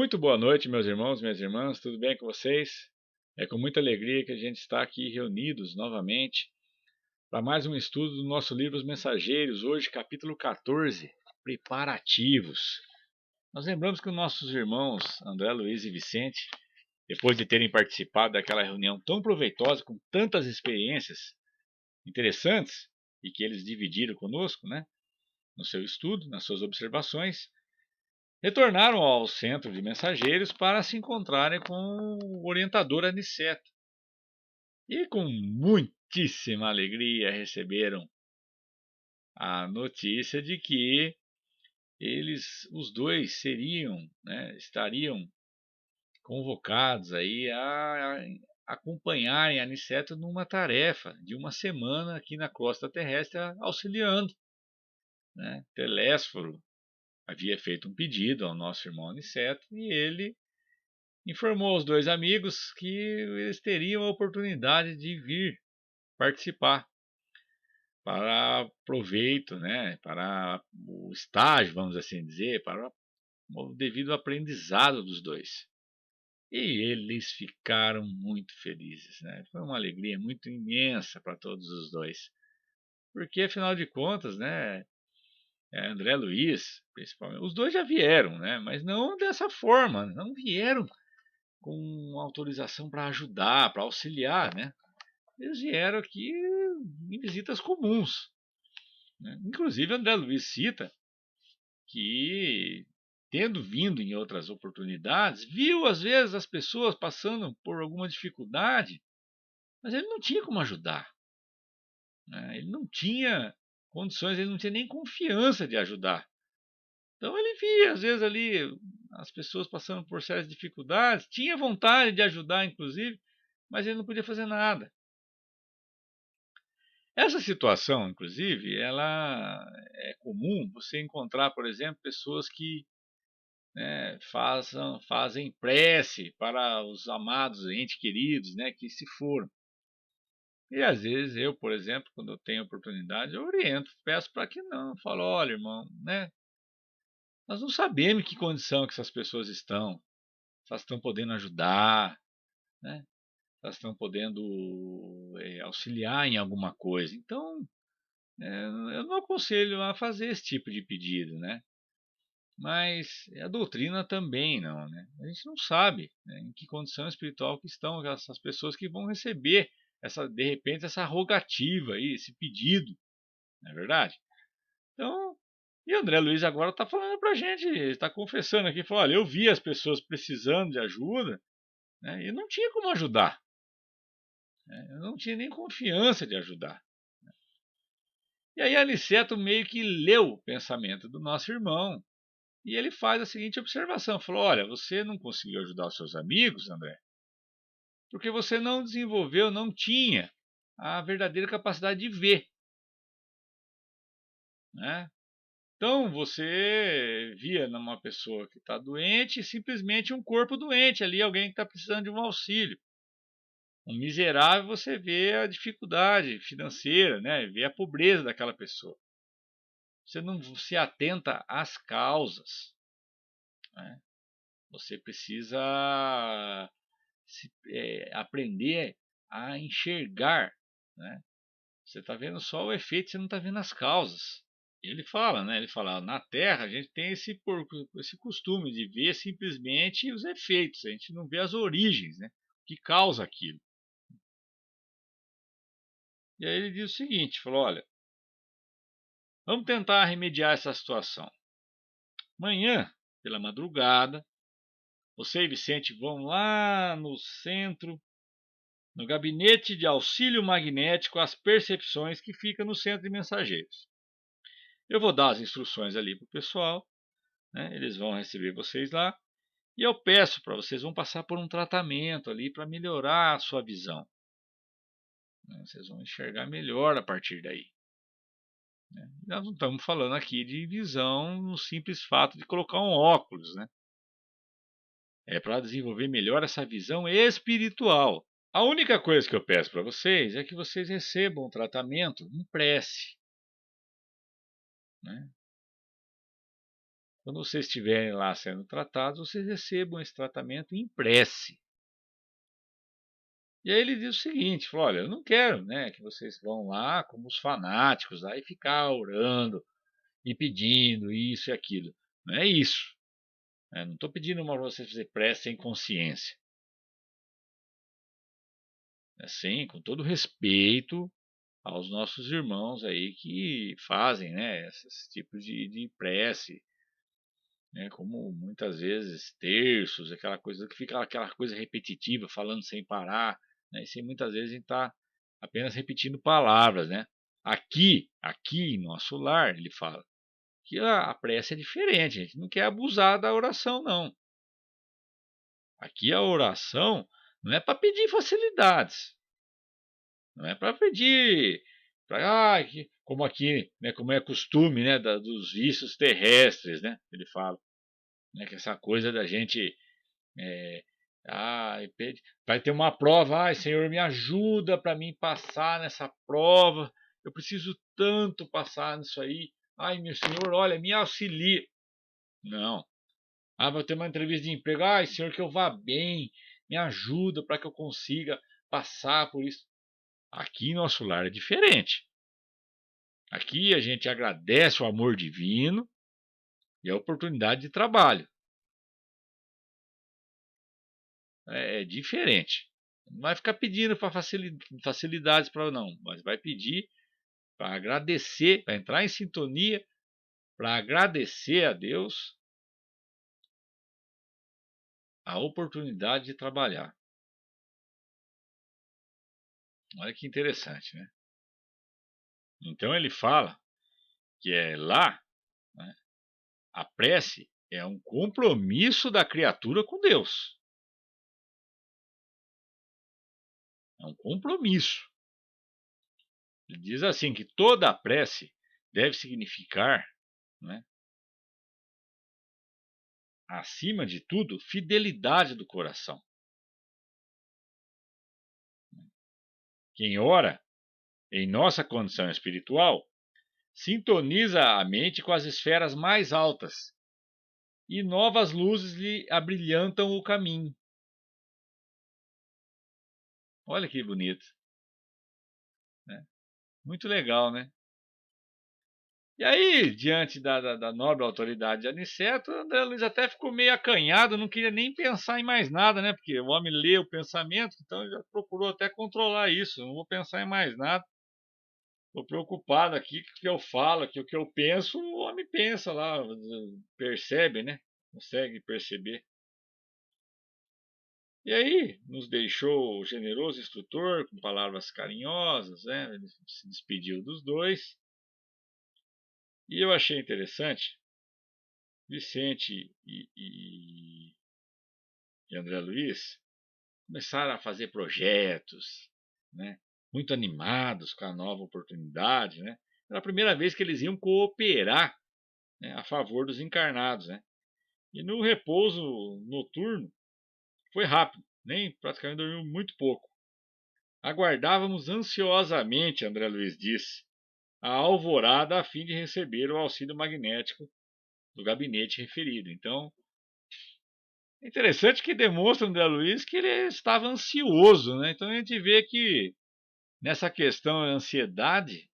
Muito boa noite, meus irmãos, minhas irmãs, tudo bem com vocês? É com muita alegria que a gente está aqui reunidos novamente para mais um estudo do nosso livro Os Mensageiros, hoje capítulo 14, Preparativos. Nós lembramos que os nossos irmãos André, Luiz e Vicente, depois de terem participado daquela reunião tão proveitosa, com tantas experiências interessantes, e que eles dividiram conosco, né, no seu estudo, nas suas observações, retornaram ao centro de mensageiros para se encontrarem com o orientador Aniceto. E com muitíssima alegria receberam a notícia de que os dois estariam convocados aí a acompanharem Aniceto numa tarefa de uma semana aqui na crosta terrestre auxiliando, né? Telésforo havia feito um pedido ao nosso irmão Aniceto e ele informou aos dois amigos que eles teriam a oportunidade de vir participar para proveito, né, para o estágio, vamos assim dizer, para o devido aprendizado dos dois. E eles ficaram muito felizes, né? Foi uma alegria muito imensa para todos os dois, porque afinal de contas, né, André Luiz, principalmente, os dois já vieram, né, mas não dessa forma, não vieram com autorização para ajudar, para auxiliar, né? Eles vieram aqui em visitas comuns, né? Inclusive, André Luiz cita que, tendo vindo em outras oportunidades, viu às vezes as pessoas passando por alguma dificuldade, mas ele não tinha como ajudar, né? Ele não tinha condições, ele não tinha nem confiança de ajudar. Então ele via às vezes ali as pessoas passando por sérias dificuldades, tinha vontade de ajudar, inclusive, mas ele não podia fazer nada. Essa situação, inclusive, ela é comum você encontrar, por exemplo, pessoas que, né, fazem prece para os amados entes queridos, né, que se foram. E às vezes eu, por exemplo, quando eu tenho oportunidade, eu oriento, peço para que não, falo, olha, irmão, né, nós não sabemos em que condição que essas pessoas estão, se elas estão podendo ajudar, né, se elas estão podendo auxiliar em alguma coisa. Então, eu não aconselho a fazer esse tipo de pedido, né? Mas a doutrina também não, né? A gente não sabe, né, em que condição espiritual que estão essas pessoas que vão receber de repente essa rogativa aí, esse pedido, não é verdade? Então, e o André Luiz agora está falando para a gente, está confessando aqui, falou, olha, eu vi as pessoas precisando de ajuda, né, e não tinha como ajudar, né, eu não tinha nem confiança de ajudar. E aí Aniceto meio que leu o pensamento do nosso irmão e ele faz a seguinte observação: falou, olha, você não conseguiu ajudar os seus amigos, André, porque você não desenvolveu, não tinha a verdadeira capacidade de ver, né? Então você via numa pessoa que está doente simplesmente um corpo doente ali, alguém que está precisando de um auxílio. Um miserável, você vê a dificuldade financeira, né? Vê a pobreza daquela pessoa. Você não se atenta às causas, né? Você precisa aprender a enxergar, né? Você está vendo só o efeito, você não está vendo as causas. Ele fala, né? Ele fala, na Terra a gente tem esse costume de ver simplesmente os efeitos, a gente não vê as origens, né? O que causa aquilo. E aí ele diz o seguinte, falou, olha, vamos tentar remediar essa situação. Amanhã, pela madrugada, você e Vicente vão lá no centro, no gabinete de auxílio magnético às percepções que fica no centro de mensageiros. Eu vou dar as instruções ali para o pessoal, né? Eles vão receber vocês lá. E eu peço para vocês, vão passar por um tratamento ali para melhorar a sua visão, né? Vocês vão enxergar melhor a partir daí, né? Nós não estamos falando aqui de visão no simples fato de colocar um óculos, né? É para desenvolver melhor essa visão espiritual. A única coisa que eu peço para vocês é que vocês recebam o tratamento em prece, né? quando vocês estiverem lá sendo tratados, vocês recebam esse tratamento em prece. E aí ele diz o seguinte, falou, olha, eu não quero, né, que vocês vão lá como os fanáticos, aí ficar orando e pedindo isso e aquilo. Não é isso. Não estou pedindo para vocês fazer prece sem consciência. Assim, com todo respeito aos nossos irmãos aí que fazem, né, esses tipos de prece, né, como muitas vezes terços, aquela coisa que fica aquela coisa repetitiva, falando sem parar, né, e sem muitas vezes a gente está apenas repetindo palavras, né. Aqui em nosso lar, ele fala, que a prece é diferente, a gente não quer abusar da oração, não. Aqui a oração não é para pedir facilidades, não é para pedir, como aqui, né, como é costume, né, dos vícios terrestres, né, ele fala, né, que essa coisa da gente, é, vai ter uma prova, ai Senhor, me ajuda para mim passar nessa prova, eu preciso tanto passar nisso aí, ai meu Senhor, olha, me auxilia. Não. Vou ter uma entrevista de emprego. Ai, Senhor, que eu vá bem. Me ajuda para que eu consiga passar por isso. Aqui em nosso lar é diferente. Aqui a gente agradece o amor divino e a oportunidade de trabalho. É diferente. Não vai ficar pedindo para facilidades para não, mas vai pedir para agradecer, para entrar em sintonia, para agradecer a Deus a oportunidade de trabalhar. Olha que interessante, né? Então ele fala que é lá, né, a prece é um compromisso da criatura com Deus. É um compromisso. Ele diz assim que toda a prece deve significar, né, acima de tudo, fidelidade do coração. Quem ora em nossa condição espiritual sintoniza a mente com as esferas mais altas e novas luzes lhe abrilhantam o caminho. Olha que bonito, né? Muito legal, né? E aí, diante da nobre autoridade de Aniceto, André Luiz até ficou meio acanhado, não queria nem pensar em mais nada, né? Porque o homem lê o pensamento, então ele já procurou até controlar isso. Não vou pensar em mais nada. Estou preocupado aqui com o que eu falo, que o que eu penso, o homem pensa lá, percebe, né? Consegue perceber. E aí, nos deixou o generoso instrutor com palavras carinhosas, né? Ele se despediu dos dois. E eu achei interessante, Vicente e André Luiz começaram a fazer projetos, né, muito animados com a nova oportunidade. Né? Era a primeira vez que eles iam cooperar, né, a favor dos encarnados. Né? E no repouso noturno foi rápido, nem praticamente dormiu muito pouco. Aguardávamos ansiosamente, André Luiz disse, a alvorada a fim de receber o auxílio magnético do gabinete referido. Então, é interessante que demonstra André Luiz que ele estava ansioso, né? Então a gente vê que nessa questão da ansiedade,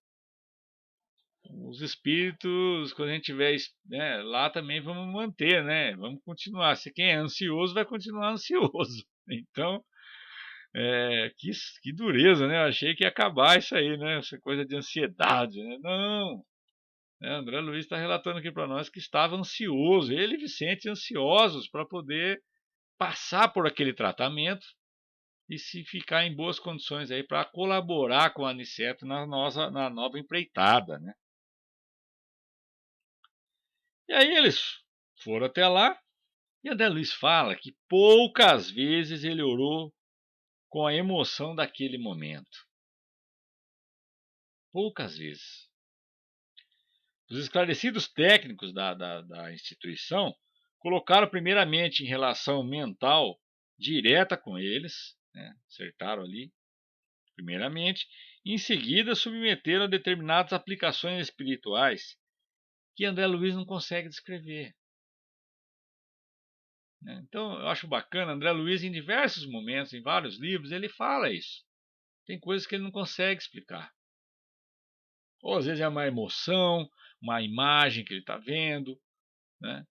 os espíritos, quando a gente tiver, né, lá também vamos manter, né? Vamos continuar. Se quem é ansioso vai continuar ansioso. Então, que dureza, né? Eu achei que ia acabar isso aí, né? Essa coisa de ansiedade, né? Não. André Luiz está relatando aqui para nós que estava ansioso, ele e Vicente ansiosos para poder passar por aquele tratamento e se ficar em boas condições aí para colaborar com a Aniceto na nova empreitada, né? E aí eles foram até lá e André Luiz fala que poucas vezes ele orou com a emoção daquele momento. Poucas vezes. Os esclarecidos técnicos da instituição colocaram primeiramente em relação mental direta com eles, né? Acertaram ali, primeiramente, e em seguida submeteram a determinadas aplicações espirituais que André Luiz não consegue descrever. né? Então eu acho bacana, André Luiz em diversos momentos, em vários livros, ele fala isso. Tem coisas que ele não consegue explicar. Ou às vezes é uma emoção, uma imagem que ele está vendo, né?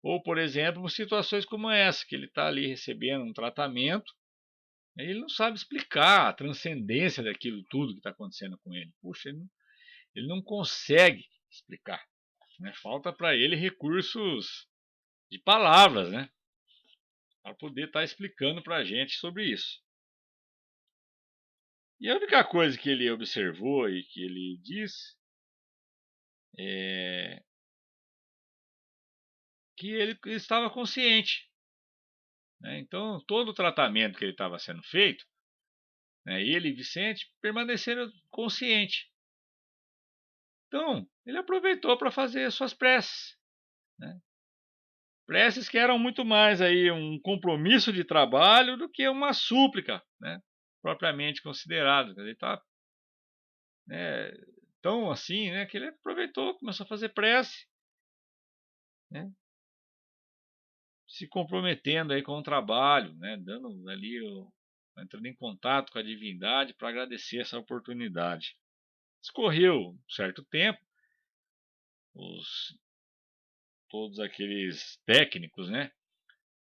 Ou, por exemplo, situações como essa, que ele está ali recebendo um tratamento, e ele não sabe explicar a transcendência daquilo tudo que está acontecendo com ele. Puxa, ele não consegue explicar, né? Falta para ele recursos de palavras, né? Para poder estar explicando para a gente sobre isso. E a única coisa que ele observou e que ele diz é que ele estava consciente, né? Então, todo o tratamento que ele estava sendo feito, né, ele e Vicente permaneceram conscientes. Então, ele aproveitou para fazer suas preces, né? Preces que eram muito mais aí um compromisso de trabalho do que uma súplica, né, propriamente considerado. Ele está, né, tão assim, né, que ele aproveitou, começou a fazer prece, né, se comprometendo aí com o trabalho, né, dando ali entrando em contato com a divindade para agradecer essa oportunidade. Escorreu um certo tempo, todos aqueles técnicos, né,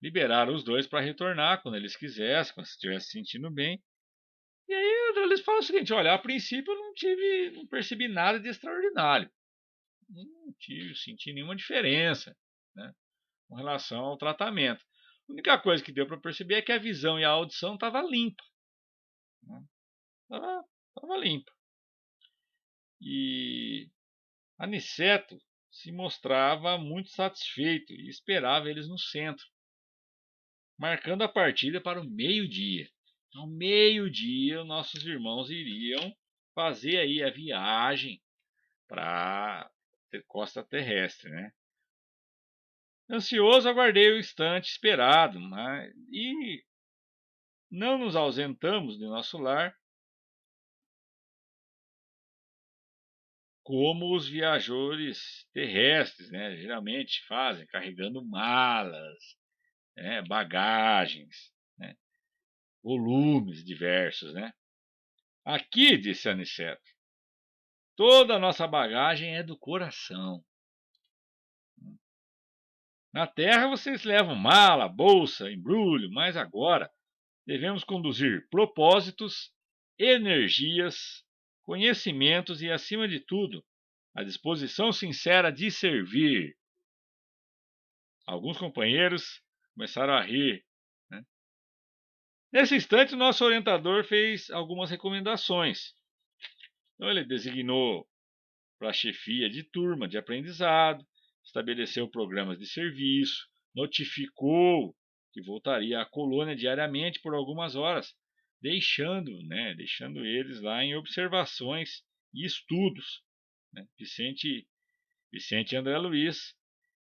liberaram os dois para retornar quando eles quisessem, quando estivessem se sentindo bem. E aí eles falam o seguinte: olha, a princípio eu não percebi nada de extraordinário. Não senti nenhuma diferença, né, com relação ao tratamento. A única coisa que deu para perceber é que a visão e a audição estavam limpa. Né? Tava limpa. E Aniceto se mostrava muito satisfeito e esperava eles no centro, marcando a partida para o meio-dia. Ao meio-dia, nossos irmãos iriam fazer aí a viagem para a costa terrestre, né? Ansioso, aguardei o instante esperado, e não nos ausentamos de nosso lar como os viajores terrestres, né, geralmente fazem, carregando malas, né, bagagens, né, volumes diversos, né? Aqui, disse Aniceto, toda a nossa bagagem é do coração. Na terra vocês levam mala, bolsa, embrulho, mas agora devemos conduzir propósitos, energias, conhecimentos e, acima de tudo, a disposição sincera de servir. Alguns companheiros começaram a rir, né? Nesse instante, nosso orientador fez algumas recomendações. Então, ele designou para a chefia de turma de aprendizado, estabeleceu programas de serviço, notificou que voltaria à colônia diariamente por algumas horas, deixando eles lá em observações e estudos, né? Vicente e André Luiz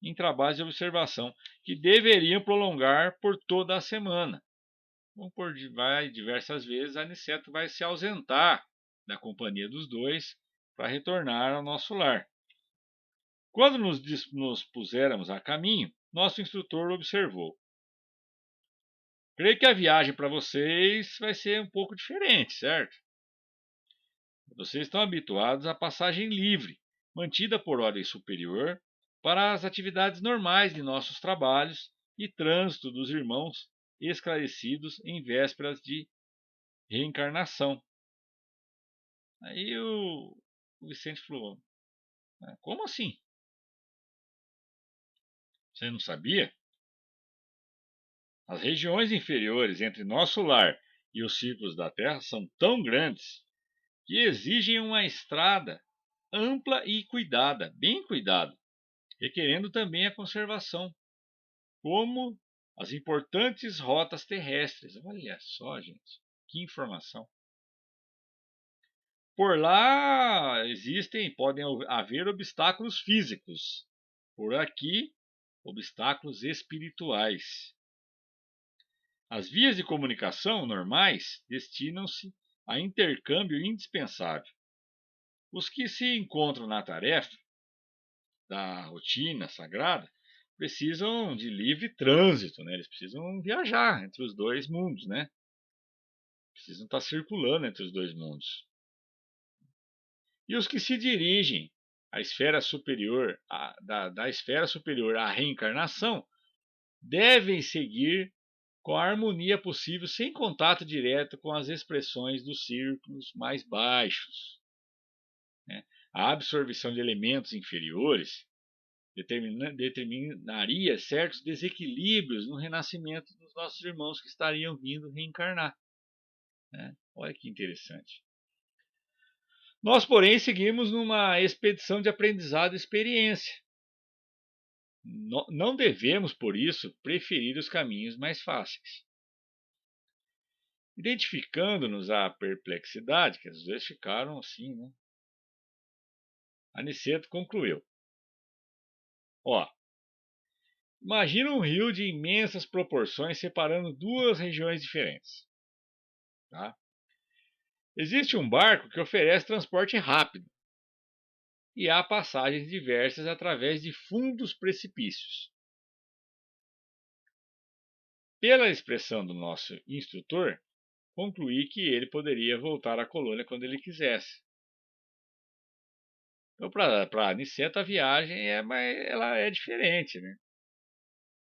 em trabalhos de observação que deveriam prolongar por toda a semana. Então, diversas vezes, Aniceto vai se ausentar da companhia dos dois para retornar ao nosso lar. Quando nos puséramos a caminho, nosso instrutor observou: creio que a viagem para vocês vai ser um pouco diferente, certo? Vocês estão habituados à passagem livre, mantida por ordem superior, para as atividades normais de nossos trabalhos e trânsito dos irmãos esclarecidos em vésperas de reencarnação. Aí o Vicente falou: como assim? Você não sabia? As regiões inferiores entre nosso lar e os círculos da Terra são tão grandes que exigem uma estrada ampla e cuidada, bem cuidada, requerendo também a conservação, como as importantes rotas terrestres. Olha só, gente, que informação. Por lá podem haver obstáculos físicos. Por aqui, obstáculos espirituais. As vias de comunicação normais destinam-se a intercâmbio indispensável. Os que se encontram na tarefa da rotina sagrada precisam de livre trânsito, né? Eles precisam viajar entre os dois mundos, né? Precisam estar circulando entre os dois mundos. E os que se dirigem à esfera superior, da esfera superior à reencarnação, devem seguir com a harmonia possível, sem contato direto com as expressões dos círculos mais baixos, né? A absorção de elementos inferiores determinaria certos desequilíbrios no renascimento dos nossos irmãos que estariam vindo reencarnar, né? Olha que interessante. Nós, porém, seguimos numa expedição de aprendizado e experiência. Não devemos, por isso, preferir os caminhos mais fáceis. Identificando-nos à perplexidade, que às vezes ficaram assim, né? Aniceto concluiu: ó, imagina um rio de imensas proporções separando duas regiões diferentes. Tá? Existe um barco que oferece transporte rápido e há passagens diversas através de fundos precipícios. Pela expressão do nosso instrutor, concluí que ele poderia voltar à colônia quando ele quisesse. Então, para Aniceto, a viagem ela é diferente, né?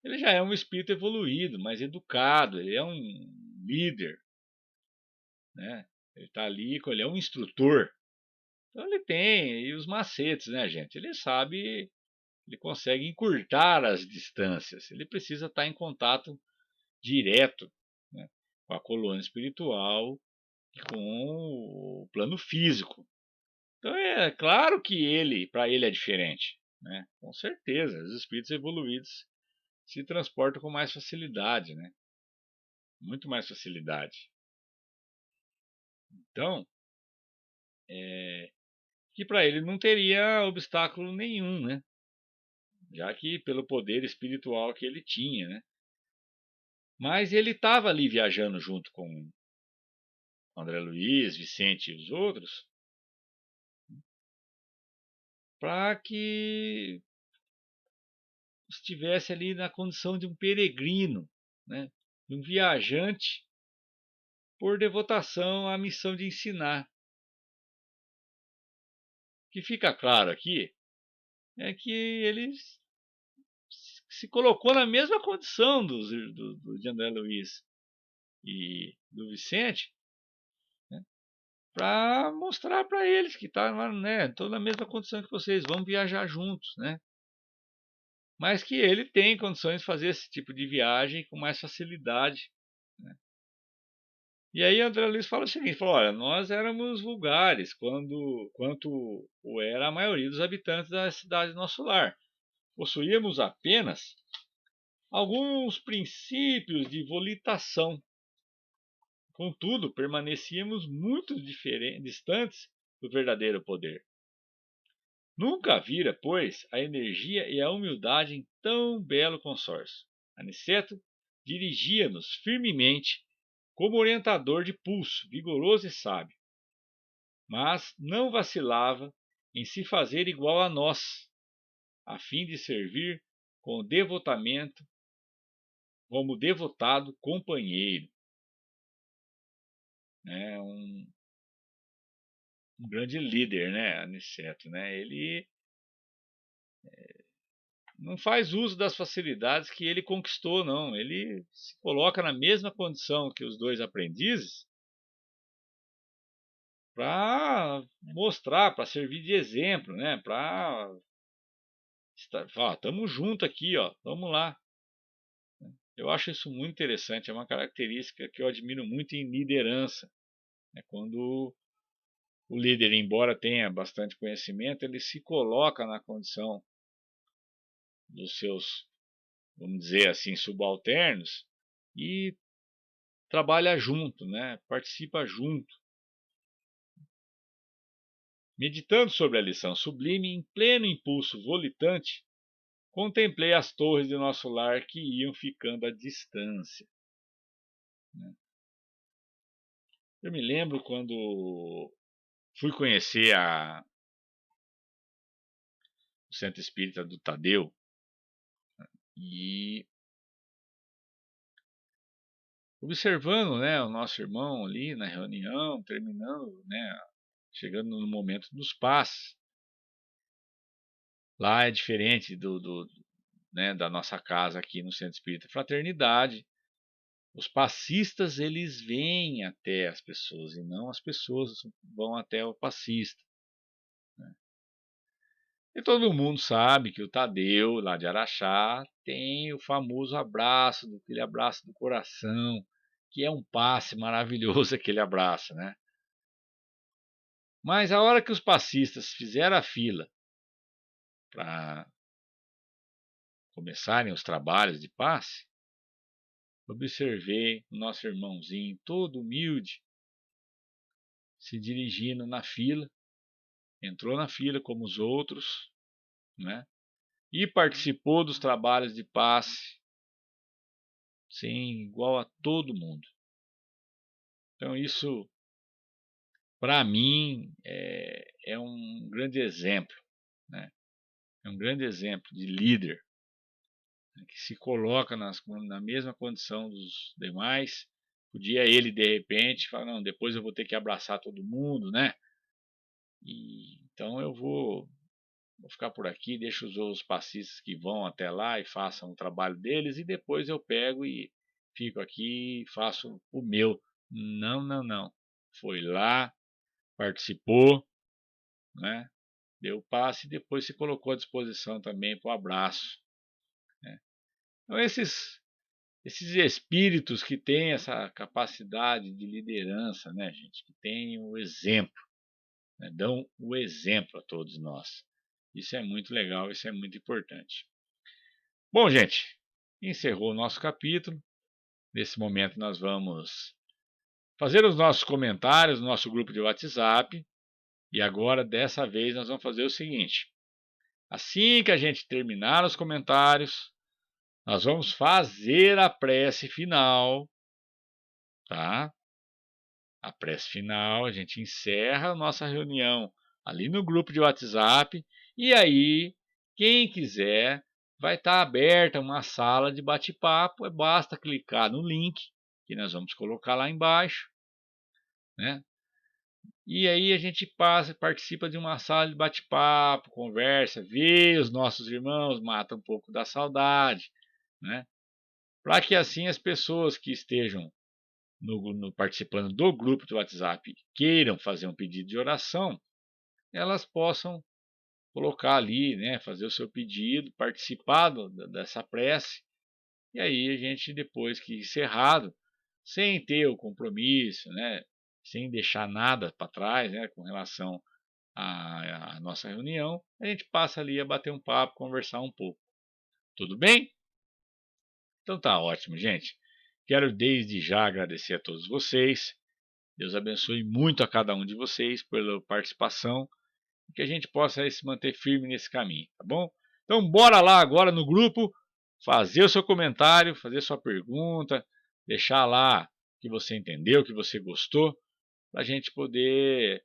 Ele já é um espírito evoluído, mais educado, ele é um líder, né? Ele está ali, ele é um instrutor. Então ele tem aí os macetes, né, gente? Ele sabe, ele consegue encurtar as distâncias. Ele precisa estar em contato direto, né, com a colônia espiritual e com o plano físico. Então é claro que para ele é diferente, né? Com certeza, os espíritos evoluídos se transportam com mais facilidade, né? Muito mais facilidade. Então, que para ele não teria obstáculo nenhum, né? Já que pelo poder espiritual que ele tinha, né? Mas ele estava ali viajando junto com André Luiz, Vicente e os outros, para que estivesse ali na condição de um peregrino, né? De um viajante por devotação à missão de ensinar. O que fica claro aqui é que ele se colocou na mesma condição de André Luiz e do Vicente, né, para mostrar para eles que estão, né, na mesma condição que vocês, vão viajar juntos, né? Mas que ele tem condições de fazer esse tipo de viagem com mais facilidade, né? E aí André Luiz fala o seguinte, fala, olha, nós éramos vulgares quanto era a maioria dos habitantes da cidade do nosso lar. Possuíamos apenas alguns princípios de volitação. Contudo, permanecíamos muito distantes do verdadeiro poder. Nunca vira, pois, a energia e a humildade em tão belo consórcio. Aniceto dirigia-nos firmemente como orientador de pulso, vigoroso e sábio, mas não vacilava em se fazer igual a nós, a fim de servir com devotamento como devotado companheiro. Né? Um grande líder, né, Aniceto, né? Ele não faz uso das facilidades que ele conquistou, não. Ele se coloca na mesma condição que os dois aprendizes para mostrar, para servir de exemplo, né? Para estamos juntos aqui, ó, vamos lá. Eu acho isso muito interessante, é uma característica que eu admiro muito em liderança. Né? Quando o líder, embora tenha bastante conhecimento, ele se coloca na condição dos seus, vamos dizer assim, subalternos e trabalha junto, né? Participa junto. Meditando sobre a lição sublime, em pleno impulso volitante, contemplei as torres de nosso lar que iam ficando à distância. Né? Eu me lembro quando fui conhecer o Centro Espírita do Tadeu, E observando, né, o nosso irmão ali na reunião, terminando, né, chegando no momento dos passes. Lá é diferente né, da nossa casa aqui no Centro Espírita Fraternidade. Os passistas, eles vêm até as pessoas e não as pessoas vão até o passista. Né? E todo mundo sabe que o Tadeu, lá de Araxá, tem o famoso abraço, aquele abraço do coração, que é um passe maravilhoso aquele abraço, né? Mas a hora que os passistas fizeram a fila para começarem os trabalhos de passe, observei o nosso irmãozinho todo humilde se dirigindo na fila, entrou na fila como os outros, né? E participou dos trabalhos de passe, sim, igual a todo mundo. Então isso, para mim, é um grande exemplo, né? É um grande exemplo de líder, né, que se coloca na mesma condição dos demais. Podia ele, de repente, falar, não, depois eu vou ter que abraçar todo mundo, né? Então eu vou ficar por aqui, deixo os passistas que vão até lá e façam o trabalho deles, e depois eu pego e fico aqui e faço o meu. Não, não, não. Foi lá, participou, né? Deu o passe e depois se colocou à disposição também para o abraço, né? Então esses espíritos que têm essa capacidade de liderança, né, gente, que têm o exemplo, né, dão o exemplo a todos nós. Isso é muito legal, isso é muito importante. Bom, gente, encerrou o nosso capítulo. Nesse momento nós vamos fazer os nossos comentários no nosso grupo de WhatsApp. E agora, dessa vez, nós vamos fazer o seguinte. Assim que a gente terminar os comentários, nós vamos fazer a prece final, tá? A prece final, a gente encerra a nossa reunião ali no grupo de WhatsApp. E aí, quem quiser, vai estar aberta uma sala de bate-papo. Basta clicar no link que nós vamos colocar lá embaixo, né? E aí a gente participa de uma sala de bate-papo, conversa, vê os nossos irmãos, mata um pouco da saudade, né? Para que assim as pessoas que estejam participando do grupo do WhatsApp queiram fazer um pedido de oração, elas possam colocar ali, né, fazer o seu pedido, participar dessa prece, e aí a gente, depois que encerrado, sem ter o compromisso, né, sem deixar nada para trás, né, com relação à nossa reunião, a gente passa ali a bater um papo, conversar um pouco. Tudo bem? Então tá ótimo, gente. Quero desde já agradecer a todos vocês. Deus abençoe muito a cada um de vocês pela participação e que a gente possa se manter firme nesse caminho, tá bom? Então bora lá agora no grupo, fazer o seu comentário, fazer sua pergunta, deixar lá o que você entendeu, o que você gostou, para a gente poder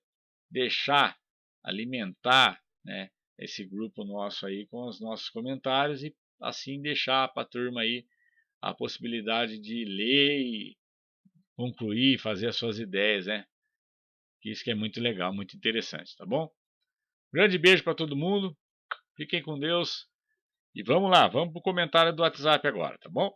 deixar, alimentar, né, esse grupo nosso aí com os nossos comentários e assim deixar para a turma aí a possibilidade de ler e concluir, fazer as suas ideias, né? Isso que é muito legal, muito interessante, tá bom? Grande beijo para todo mundo, fiquem com Deus e vamos lá, vamos para o comentário do WhatsApp agora, tá bom?